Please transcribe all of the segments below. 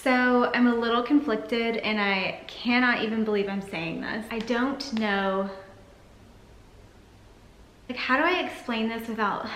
So I'm a little conflicted and I cannot even believe I'm saying this. I don't know, like, how do I explain this without...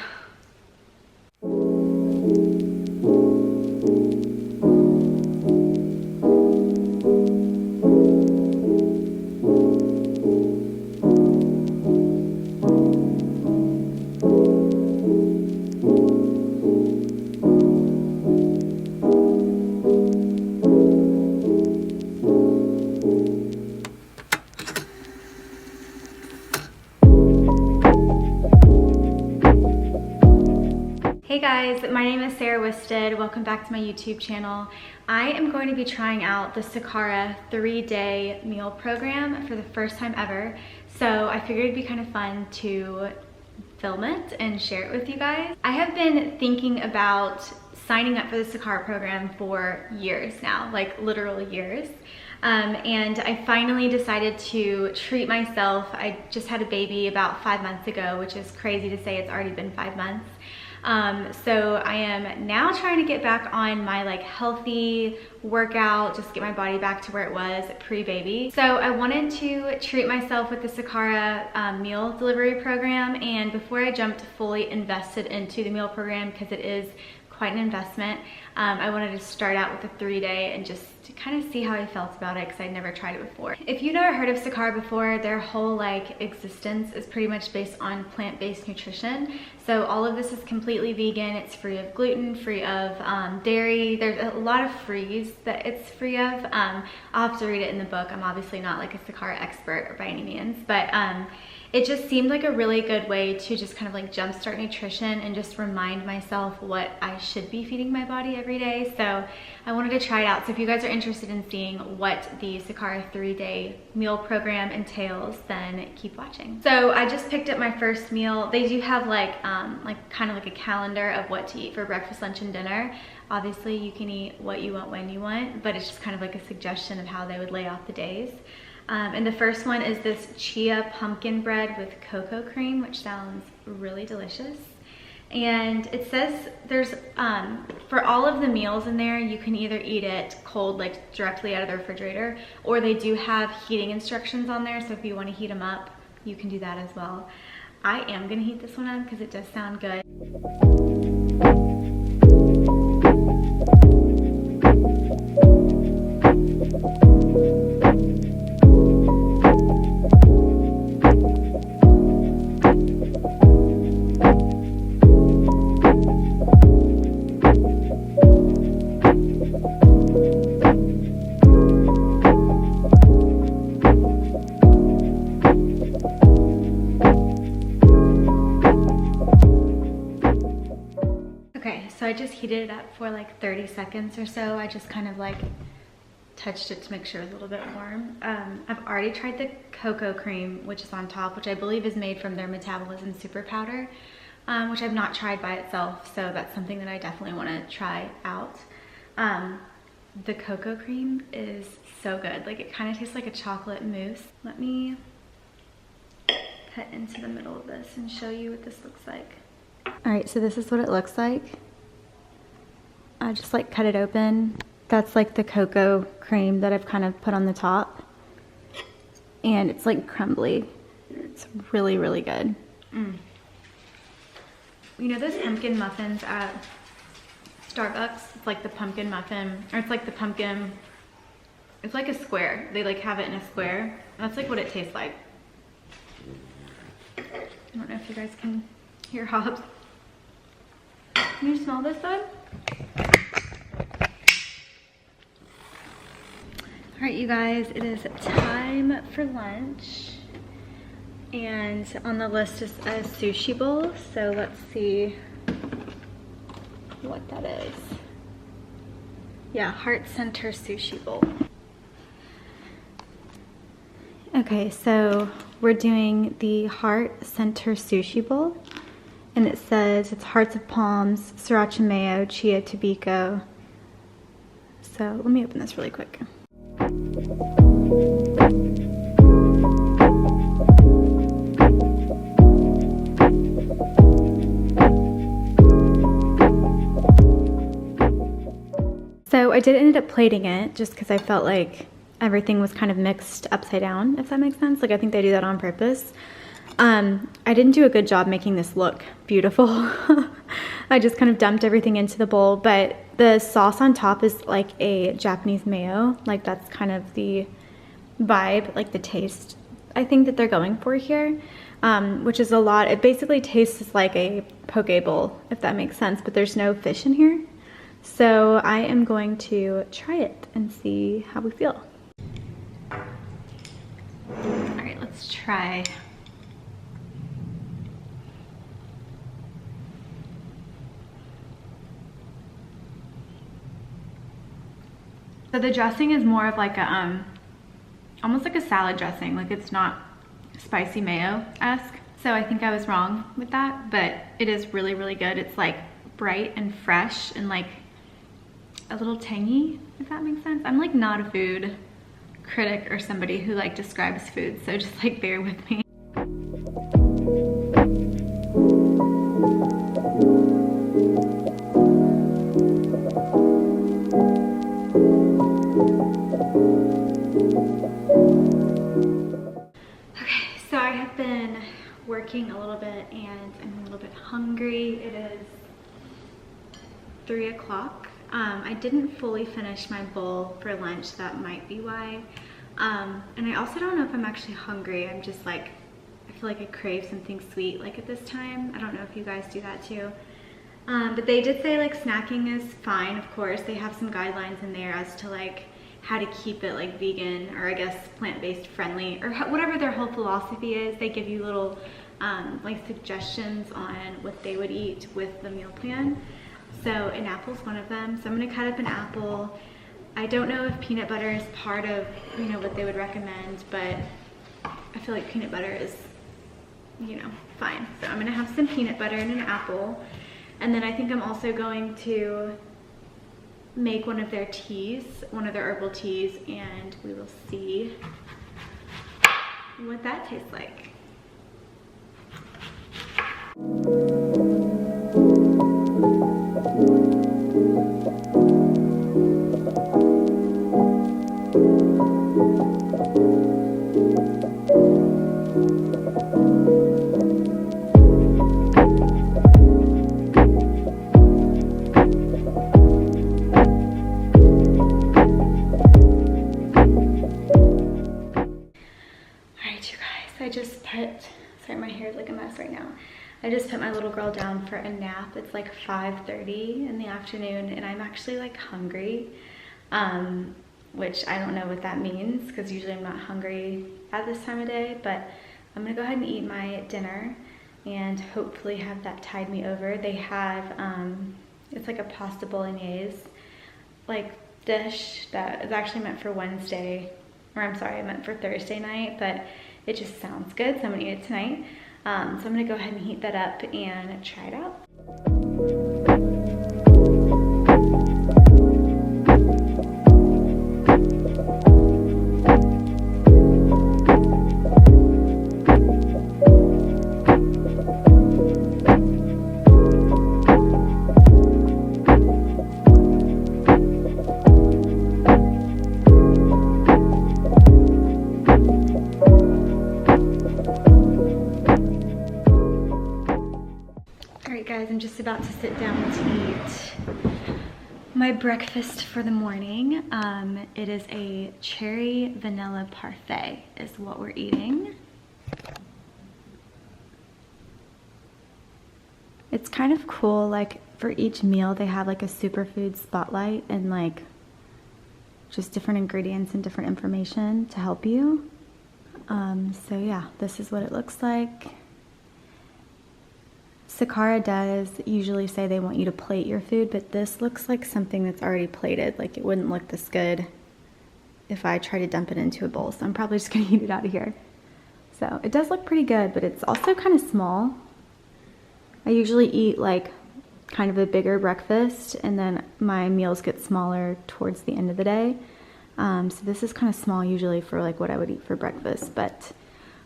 Hey guys, my name is Sarah Wisted. Welcome back to my YouTube channel. I am going to be trying out the Sakara 3-day meal program for the first time ever. So I figured it'd be kind of fun to film it and share it with you guys. I have been thinking about signing up for the Sakara program for years now, like literal years. And I finally decided to treat myself. I just had a baby about 5 months ago, which is crazy to say it's already been 5 months. So I am now trying to get back on my like healthy workout, just get my body back to where it was pre-baby. So I wanted to treat myself with the Sakara meal delivery program, and before I jumped fully invested into the meal program, because it is quite an investment, I wanted to start out with a 3-day and just to kind of see how I felt about it, because I'd never tried it before. If you've never heard of Sakara before, their whole like existence is pretty much based on plant-based nutrition. So all of this is completely vegan. It's free of gluten, free of dairy. There's a lot of frees that it's free of. I'll have to read it in the book. I'm obviously not like a Sakara expert by any means, but it just seemed like a really good way to just kind of like jumpstart nutrition and just remind myself what I should be feeding my body every day. So I wanted to try it out. So if you guys are interested in seeing what the Sakara 3-day meal program entails, then keep watching. So I just picked up my first meal. They do have like kind of like a calendar of what to eat for breakfast, lunch, and dinner. Obviously you can eat what you want when you want, but it's just kind of like a suggestion of how they would lay out the days. And the first one is this chia pumpkin bread with cocoa cream, which sounds really delicious. And it says there's, for all of the meals in there, you can either eat it cold, like directly out of the refrigerator, or they do have heating instructions on there. So if you want to heat them up, you can do that as well. I am gonna heat this one up because it does sound good. So I just heated it up for like 30 seconds or so. I just kind of like touched it to make sure it was a little bit warm. I've already tried the cocoa cream, which is on top, which I believe is made from their metabolism super powder, which I've not tried by itself. So that's something that I definitely want to try out. The cocoa cream is so good. Like it kind of tastes like a chocolate mousse. Let me cut into the middle of this and show you what this looks like. All right, so this is what it looks like. I just like cut it open. That's like the cocoa cream that I've kind of put on the top. And it's like crumbly. It's really, really good. You know those pumpkin muffins at Starbucks? It's like the pumpkin muffin, or it's like the pumpkin, it's like a square. They like have it in a square. That's like what it tastes like. I don't know if you guys can hear Hobbs. Can you smell this, bud? All right, you guys, it is time for lunch. And on the list is a sushi bowl. So let's see what that is. Yeah, heart center sushi bowl. Okay, so we're doing the heart center sushi bowl. And it says it's hearts of palms, sriracha mayo, chia tobiko. So let me open this really quick. So I did end up plating it just because I felt like everything was kind of mixed upside down, if that makes sense. Like I think they do that on purpose. I didn't do a good job making this look beautiful. I just kind of dumped everything into the bowl, but the sauce on top is like a Japanese mayo. Like that's kind of the vibe, like the taste I think that they're going for here, which is a lot. It basically tastes like a poke bowl, if that makes sense, but there's no fish in here. So I am going to try it and see how we feel. All right, let's try. So the dressing is more of like a, almost like a salad dressing. Like it's not spicy mayo-esque. So I think I was wrong with that, but it is really, really good. It's like bright and fresh and like a little tangy, if that makes sense. I'm like not a food critic or somebody who like describes food, so just like bear with me. Working a little bit and I'm a little bit hungry. It is 3 o'clock. I didn't fully finish my bowl for lunch. That might be why. And I also don't know if I'm actually hungry. I'm just like, I feel like I crave something sweet like at this time. I don't know if you guys do that too. But they did say like snacking is fine, of course. They have some guidelines in there as to like how to keep it like vegan or I guess plant-based friendly or whatever their whole philosophy is. They give you little like suggestions on what they would eat with the meal plan. So an apple's one of them. So I'm gonna cut up an apple. I don't know if peanut butter is part of, you know, what they would recommend, but I feel like peanut butter is, you know, fine. So I'm gonna have some peanut butter and an apple. And then I think I'm also going to make one of their teas, one of their herbal teas, and we will see what that tastes like. Sorry, my hair is like a mess right now. I just put my little girl down for a nap. It's like 5:30 in the afternoon and I'm actually like hungry, which I don't know what that means because usually I'm not hungry at this time of day, but I'm gonna go ahead and eat my dinner and hopefully have that tide me over. They have, it's like a pasta bolognese like dish that is actually meant for Wednesday, or I'm sorry, I meant for Thursday night, but it just sounds good, so I'm gonna eat it tonight. So I'm gonna go ahead and heat that up and try it out. Guys, I'm just about to sit down to eat my breakfast for the morning. It is a cherry vanilla parfait is what we're eating. It's kind of cool, like for each meal they have like a superfood spotlight and like just different ingredients and different information to help you. So yeah, this is what it looks like. Sakara does usually say they want you to plate your food, but this looks like something that's already plated. Like it wouldn't look this good if I try to dump it into a bowl. So I'm probably just gonna eat it out of here. So it does look pretty good, but it's also kind of small. I usually eat like kind of a bigger breakfast and then my meals get smaller towards the end of the day. So this is kind of small usually for like what I would eat for breakfast, but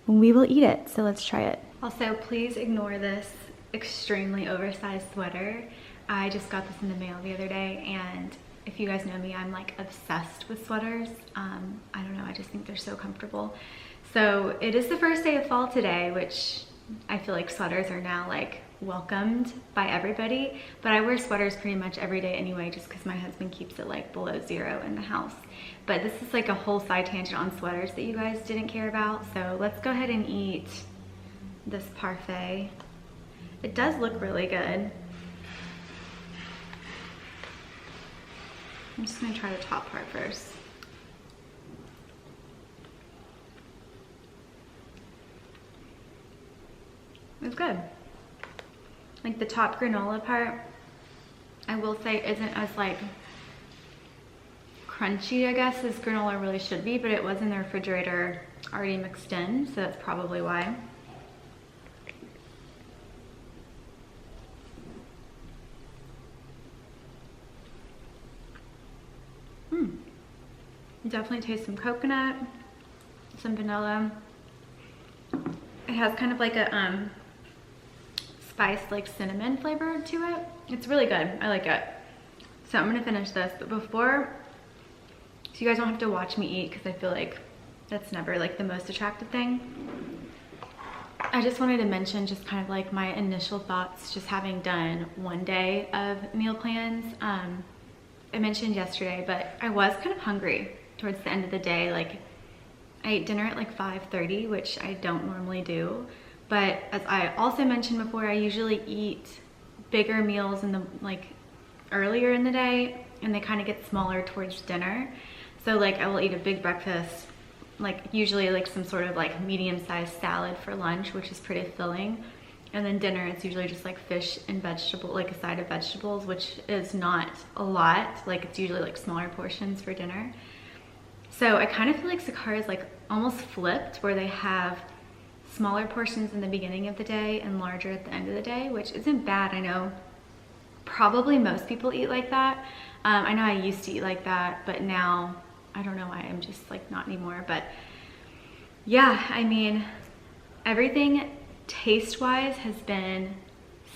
we will eat it. So let's try it. Also, please ignore this extremely oversized sweater. I just got this in the mail the other day and if you guys know me, I'm like obsessed with sweaters. I don't know, I just think they're so comfortable. So it is the first day of fall today, which I feel like sweaters are now like welcomed by everybody, but I wear sweaters pretty much every day anyway, just because my husband keeps it like below 0 in the house. But this is like a whole side tangent on sweaters that you guys didn't care about. So let's go ahead and eat this parfait. It does look really good. I'm just gonna try the top part first. It's good. Like the top granola part, I will say isn't as like crunchy, I guess, as granola really should be, but it was in the refrigerator already mixed in, so that's probably why. Definitely taste some coconut, some vanilla. It has kind of like a spiced like cinnamon flavor to it. It's really good. I like it. So I'm gonna finish this, but before, so you guys don't have to watch me eat because I feel like that's never like the most attractive thing. I just wanted to mention just kind of like my initial thoughts just having done one day of meal plans. I mentioned yesterday, but I was kind of hungry towards the end of the day. Like I ate dinner at like 5:30, which I don't normally do. But as I also mentioned before, I usually eat bigger meals in the like earlier in the day, and they kind of get smaller towards dinner. So like I will eat a big breakfast, like usually like some sort of like medium-sized salad for lunch, which is pretty filling. And then dinner, it's usually just like fish and vegetable, like a side of vegetables, which is not a lot. Like it's usually like smaller portions for dinner. So I kind of feel like Sakara is like almost flipped, where they have smaller portions in the beginning of the day and larger at the end of the day, which isn't bad. I know probably most people eat like that. I know I used to eat like that, but now I don't know why, I'm just like not anymore. But yeah, I mean, everything taste-wise has been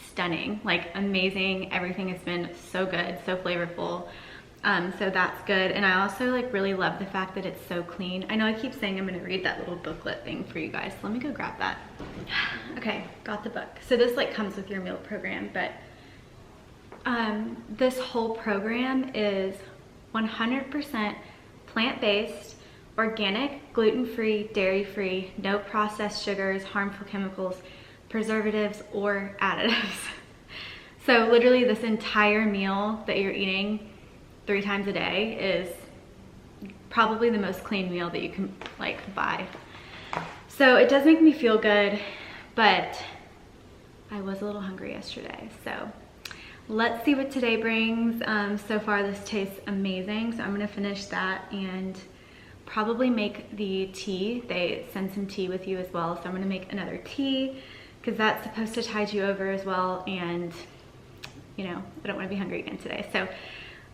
stunning, like amazing. Everything has been so good, so flavorful. So that's good. And I also like really love the fact that it's so clean. I know I keep saying I'm gonna read that little booklet thing for you guys. Let me go grab that. Okay, got the book. So this like comes with your meal program, but this whole program is 100% plant-based, organic, gluten-free, dairy-free, no processed sugars, harmful chemicals, preservatives, or additives. So literally this entire meal that you're eating 3 times a day is probably the most clean meal that you can like buy. So it does make me feel good, but I was a little hungry yesterday. So let's see what today brings. So far this tastes amazing. So I'm gonna finish that and probably make the tea. They send some tea with you as well. So I'm gonna make another tea because that's supposed to tide you over as well. And you know, I don't wanna be hungry again today. So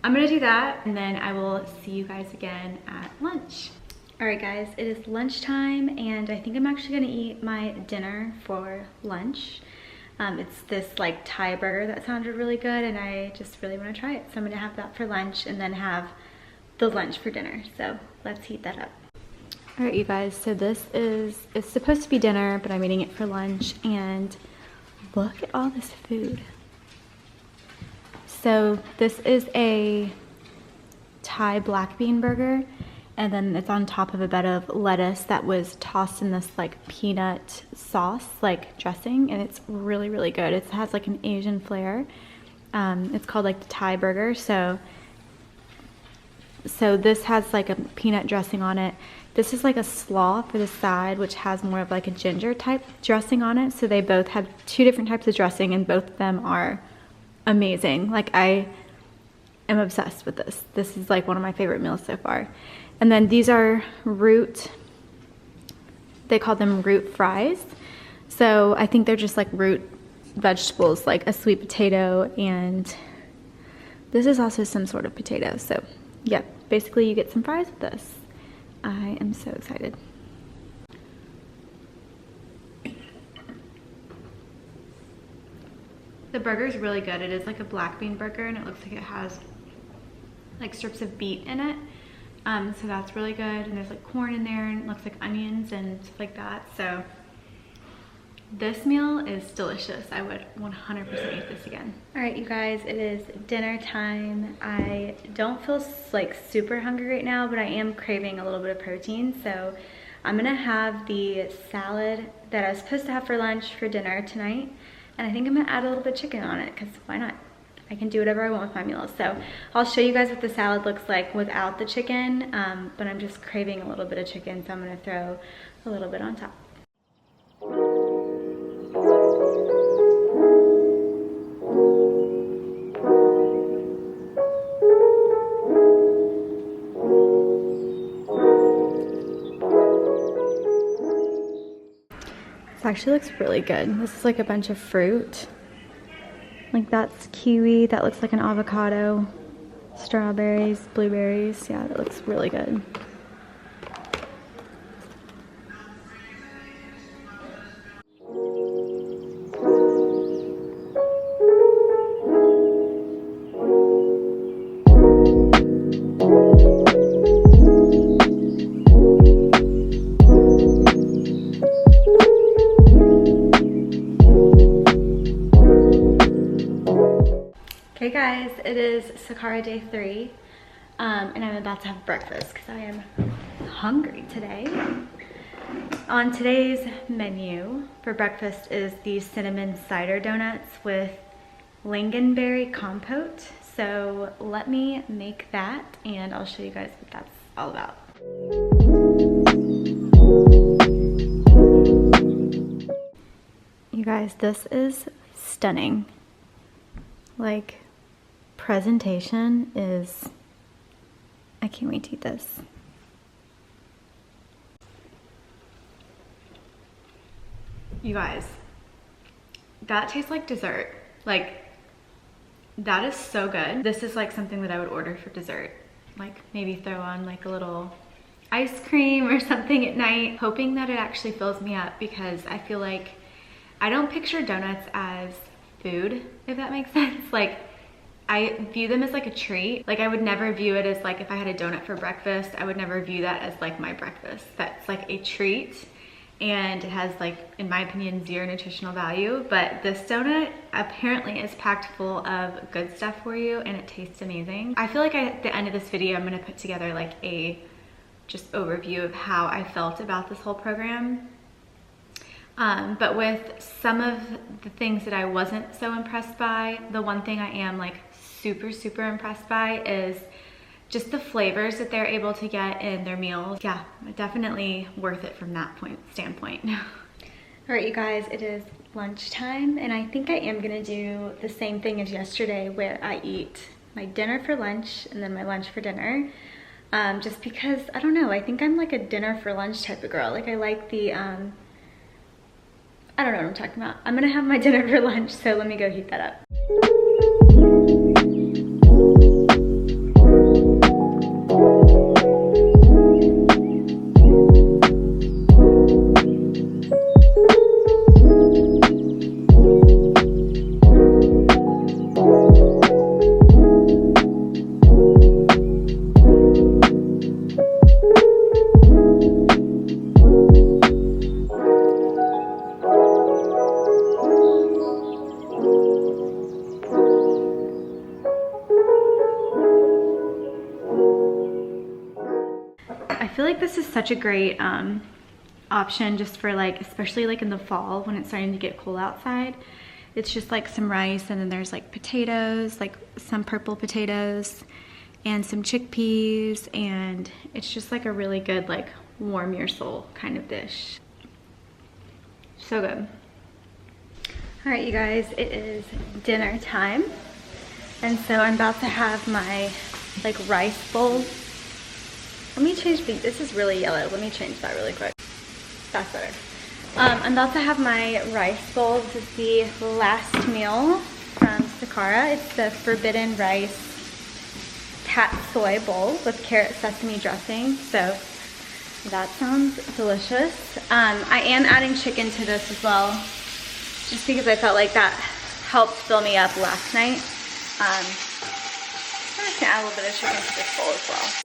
I'm gonna do that, and then I will see you guys again at lunch. All right guys, it is lunchtime, and I think I'm actually gonna eat my dinner for lunch. It's this like Thai burger that sounded really good, and I just really wanna try it. So I'm gonna have that for lunch and then have the lunch for dinner. So let's heat that up. All right, you guys, so it's supposed to be dinner, but I'm eating it for lunch, and look at all this food. So this is a Thai black bean burger, and then it's on top of a bed of lettuce that was tossed in this like peanut sauce, like dressing, and it's really, really good. It has like an Asian flair. It's called like the Thai burger. So this has like a peanut dressing on it. This is like a slaw for the side, which has more of like a ginger type dressing on it. So they both have 2 different types of dressing, and both of them are amazing. Like I am obsessed with this. This is like one of my favorite meals so far. And then these are root, they call them root fries. So I think they're just like root vegetables, like a sweet potato, and this is also some sort of potato. So yeah, basically you get some fries with this. I am so excited. The burger is really good. It is like a black bean burger, and it looks like it has like strips of beet in it. So that's really good. And there's like corn in there and it looks like onions and stuff like that. So this meal is delicious. I would 100% eat this again. All right, you guys, it is dinner time. I don't feel like super hungry right now, but I am craving a little bit of protein. So I'm gonna have the salad that I was supposed to have for lunch for dinner tonight. And I think I'm gonna add a little bit of chicken on it, because why not? I can do whatever I want with my meals. So I'll show you guys what the salad looks like without the chicken, but I'm just craving a little bit of chicken, so I'm gonna throw a little bit on top. This actually looks really good. This is like a bunch of fruit. Like that's kiwi, that looks like an avocado, strawberries, blueberries. Yeah, that looks really good. Hey guys, it is Sakara day 3, and I'm about to have breakfast because I am hungry today. On today's menu for breakfast is these cinnamon cider donuts with lingonberry compote. So let me make that and I'll show you guys what that's all about. You guys, this is stunning. Like, presentation is, I can't wait to eat this. You guys, that tastes like dessert. Like, that is so good. This is like something that I would order for dessert. Like maybe throw on like a little ice cream or something at night, hoping that it actually fills me up, because I feel like I don't picture donuts as food, if that makes sense. Like, I view them as like a treat. Like, I would never view it as like, if I had a donut for breakfast, I would never view that as like my breakfast. That's like a treat, and it has like, in my opinion, zero nutritional value. But this donut apparently is packed full of good stuff for you, and it tastes amazing. I feel like at the end of this video, I'm gonna put together like a just overview of how I felt about this whole program. But with some of the things that I wasn't so impressed by, the one thing I am like super impressed by is just the flavors that they're able to get in their meals. Yeah, definitely worth it from that standpoint. All right, you guys, it is lunchtime, and I think I am gonna do the same thing as yesterday, where I eat my dinner for lunch and then my lunch for dinner. Just because, I don't know, I think I'm like a dinner for lunch type of girl. Like, I like the, I don't know what I'm talking about. I'm gonna have my dinner for lunch, so let me go heat that up. I feel like this is such a great option just for like, especially like in the fall when it's starting to get cool outside. It's just like some rice, and then there's like potatoes, like some purple potatoes and some chickpeas, and it's just like a really good like warm your soul kind of dish. So good. All right, you guys, it is dinner time, and so I'm about to have my like rice bowl. Let me change this is really yellow. Let me change that really quick. That's better. I'm about to have my rice bowl. This is the last meal from Sakara. It's the Forbidden Rice Soy Bowl with carrot sesame dressing. So that sounds delicious. I am adding chicken to this as well, just because I felt like that helped fill me up last night. Just gonna Add a little bit of chicken to this bowl as well.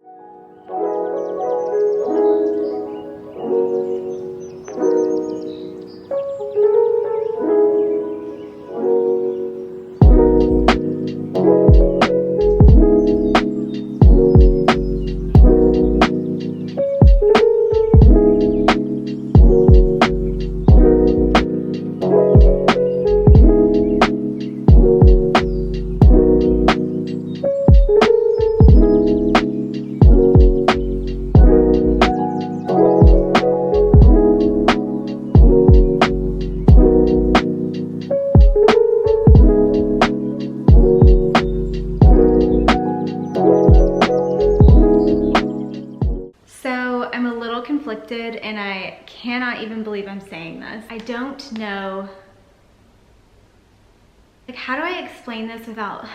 Conflicted, and I cannot even believe I'm saying this. I don't know, like, how do I explain this without...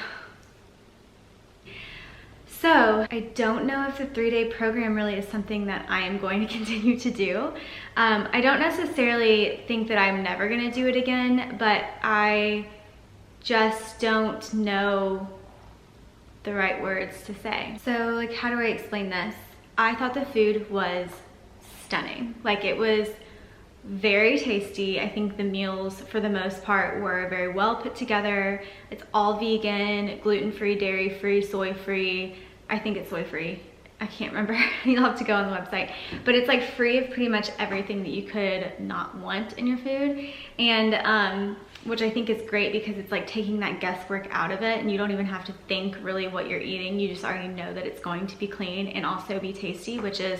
So I don't know if the 3-day program really is something that I am going to continue to do. I don't necessarily think that I'm never gonna do it again, but I just don't know the right words to say. So like, how do I explain this? I thought the food was stunning. Like, it was very tasty. I think the meals for the most part were very well put together. It's all vegan, gluten-free, dairy-free, soy-free. I think it's soy-free. I can't remember. You'll have to go on the website. But it's like free of pretty much everything that you could not want in your food. And which I think is great because it's like taking that guesswork out of it, and you don't even have to think really what you're eating. You just already know that it's going to be clean and also be tasty, which is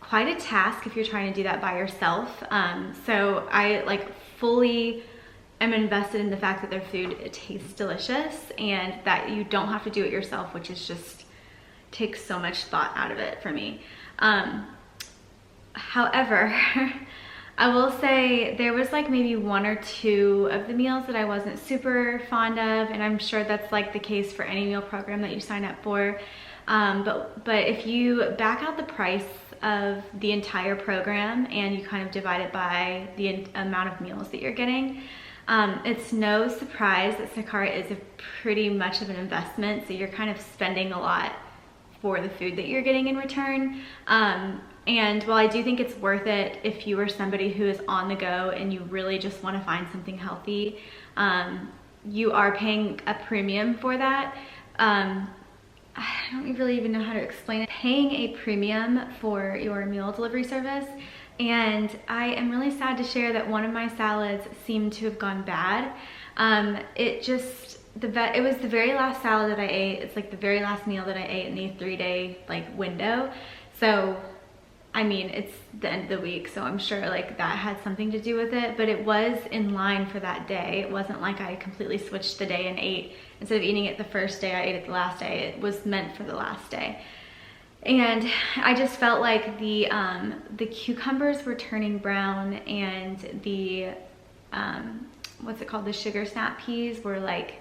quite a task if you're trying to do that by yourself. So I like fully am invested in the fact that their food, it tastes delicious, and that you don't have to do it yourself, which is just takes so much thought out of it for me. However, I will say there was like maybe 1 or 2 of the meals that I wasn't super fond of, and I'm sure that's like the case for any meal program that you sign up for. But if you back out the price of the entire program and you kind of divide it by the amount of meals that you're getting, it's no surprise that Sakara is a pretty much of an investment. So you're kind of spending a lot for the food that you're getting in return. And while I do think it's worth it if you are somebody who is on the go and you really just want to find something healthy, you are paying a premium for that. I don't really even know how to explain it. Paying a premium for your meal delivery service. And I am really sad to share that one of my salads seemed to have gone bad. It was the very last salad that I ate. It's like the very last meal that I ate in the 3-day like window. So I mean, it's the end of the week, so I'm sure like that had something to do with it, but it was in line for that day. It wasn't like I completely switched the day and ate, instead of eating it the first day, I ate it the last day. It was meant for the last day. And I just felt like the cucumbers were turning brown, and the, what's it called? The sugar snap peas were like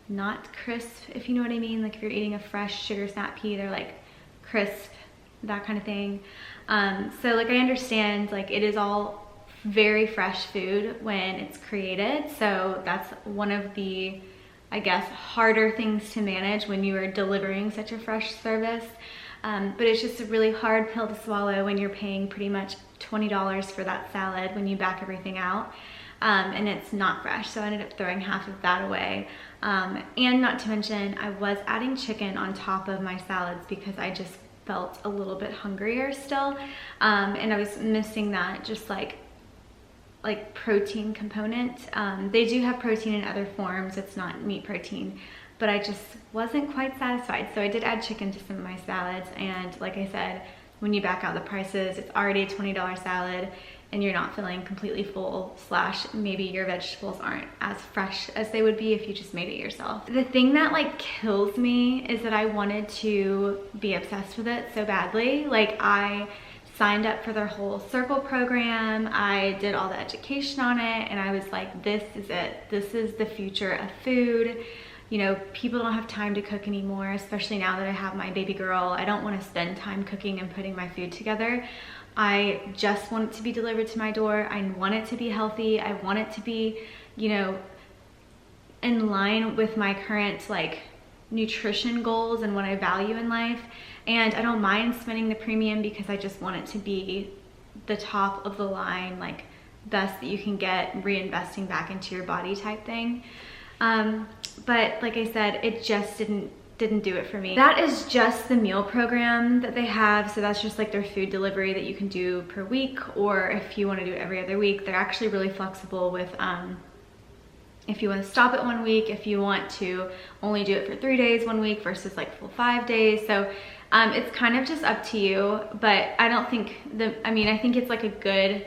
not crisp, if you know what I mean. Like if you're eating a fresh sugar snap pea, they're like crisp, that kind of thing. So like I understand like it is all very fresh food when it's created. So that's one of the, I guess, harder things to manage when you are delivering such a fresh service. But it's just a really hard pill to swallow when you're paying pretty much $20 for that salad when you back everything out. And it's not fresh. So I ended up throwing half of that away. And not to mention, I was adding chicken on top of my salads because I just felt a little bit hungrier still. And I was missing that just like protein component. They do have protein in other forms. It's not meat protein, but I just wasn't quite satisfied. So I did add chicken to some of my salads. And like I said, when you back out the prices, it's already a $20 salad and you're not feeling completely full, / maybe your vegetables aren't as fresh as they would be if you just made it yourself. The thing that like kills me is that I wanted to be obsessed with it so badly. Like I signed up for their whole circle program. I did all the education on it, and I was like, this is it. This is the future of food. You know, people don't have time to cook anymore, especially now that I have my baby girl. I don't want to spend time cooking and putting my food together. I just want it to be delivered to my door. I want it to be healthy. I want it to be, you know, in line with my current like nutrition goals and what I value in life. And I don't mind spending the premium because I just want it to be the top of the line, like best that you can get, reinvesting back into your body type thing. But like I said, it just didn't do it for me. That is just the meal program that they have. So that's just like their food delivery that you can do per week, or if you want to do it every other week. They're actually really flexible with if you want to stop it 1 week, if you want to only do it for 3 days 1 week versus like full 5 days. So it's kind of just up to you, but I don't think I think it's like a good,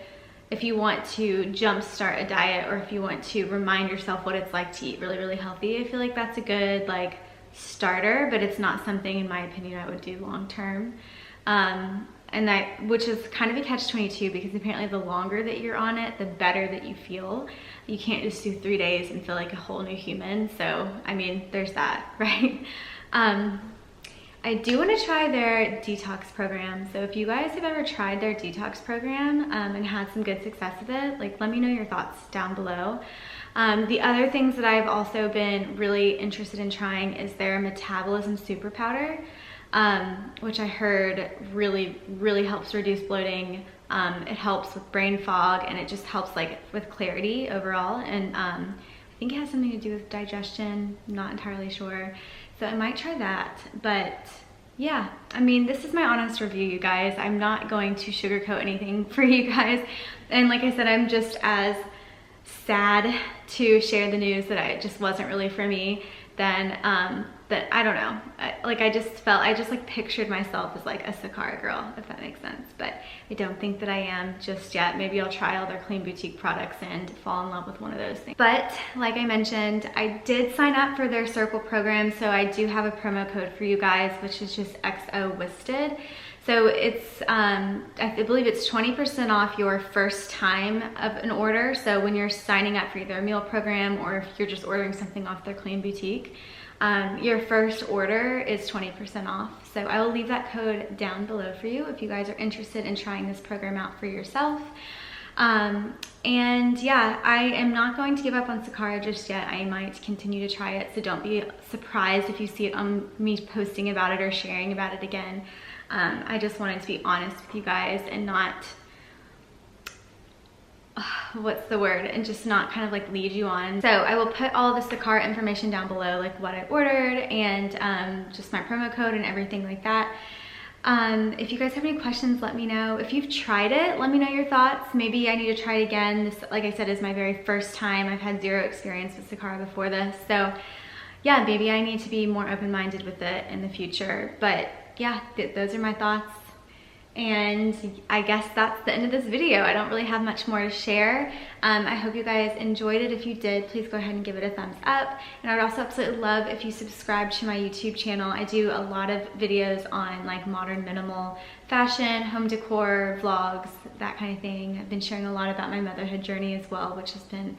if you want to jumpstart a diet, or if you want to remind yourself what it's like to eat really, really healthy, I feel like that's a good like starter, but it's not something in my opinion I would do long term. And which is kind of a catch-22, because apparently the longer that you're on it, the better that you feel. You can't just do 3 days and feel like a whole new human. So, I mean, there's that, right? I do want to try their detox program. So if you guys have ever tried their detox program and had some good success with it, like let me know your thoughts down below. The other things that I've also been really interested in trying is their metabolism super powder, which I heard really, really helps reduce bloating. It helps with brain fog, and it just helps like with clarity overall. And I think it has something to do with digestion, I'm not entirely sure. So I might try that, but yeah, I mean, this is my honest review, you guys. I'm not going to sugarcoat anything for you guys. And like I said, I'm just as sad to share the news that it just wasn't really for me than that, I don't know, I just like pictured myself as like a Sakara girl, if that makes sense, but I don't think that I am just yet. Maybe I'll try all their clean boutique products and fall in love with one of those things. But like I mentioned, I did sign up for their Circle program, so I do have a promo code for you guys, which is just XOWisted. So it's, I believe it's 20% off your first time of an order. So when you're signing up for either a meal program, or if you're just ordering something off their clean boutique, your first order is 20% off. So I will leave that code down below for you if you guys are interested in trying this program out for yourself. And yeah, I am not going to give up on Sakara just yet. I might continue to try it, so don't be surprised if you see it on me posting about it or sharing about it again. I just wanted to be honest with you guys and not, what's the word, and just not kind of like lead you on. So I will put all the Sakara information down below, like what I ordered and just my promo code and everything like that. If you guys have any questions, let me know. If you've tried it, let me know your thoughts. Maybe I need to try it again. This, like I said, is my very first time. I've had zero experience with Sakara before this. So yeah, maybe I need to be more open-minded with it in the future. But yeah, those are my thoughts. And I guess that's the end of this video. I don't really have much more to share. I hope you guys enjoyed it. If you did, please go ahead and give it a thumbs up. And I would also absolutely love if you subscribe to my YouTube channel. I do a lot of videos on like modern minimal fashion, home decor, vlogs, that kind of thing. I've been sharing a lot about my motherhood journey as well, which has been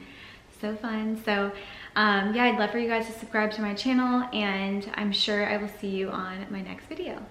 so fun. So yeah, I'd love for you guys to subscribe to my channel, and I'm sure I will see you on my next video.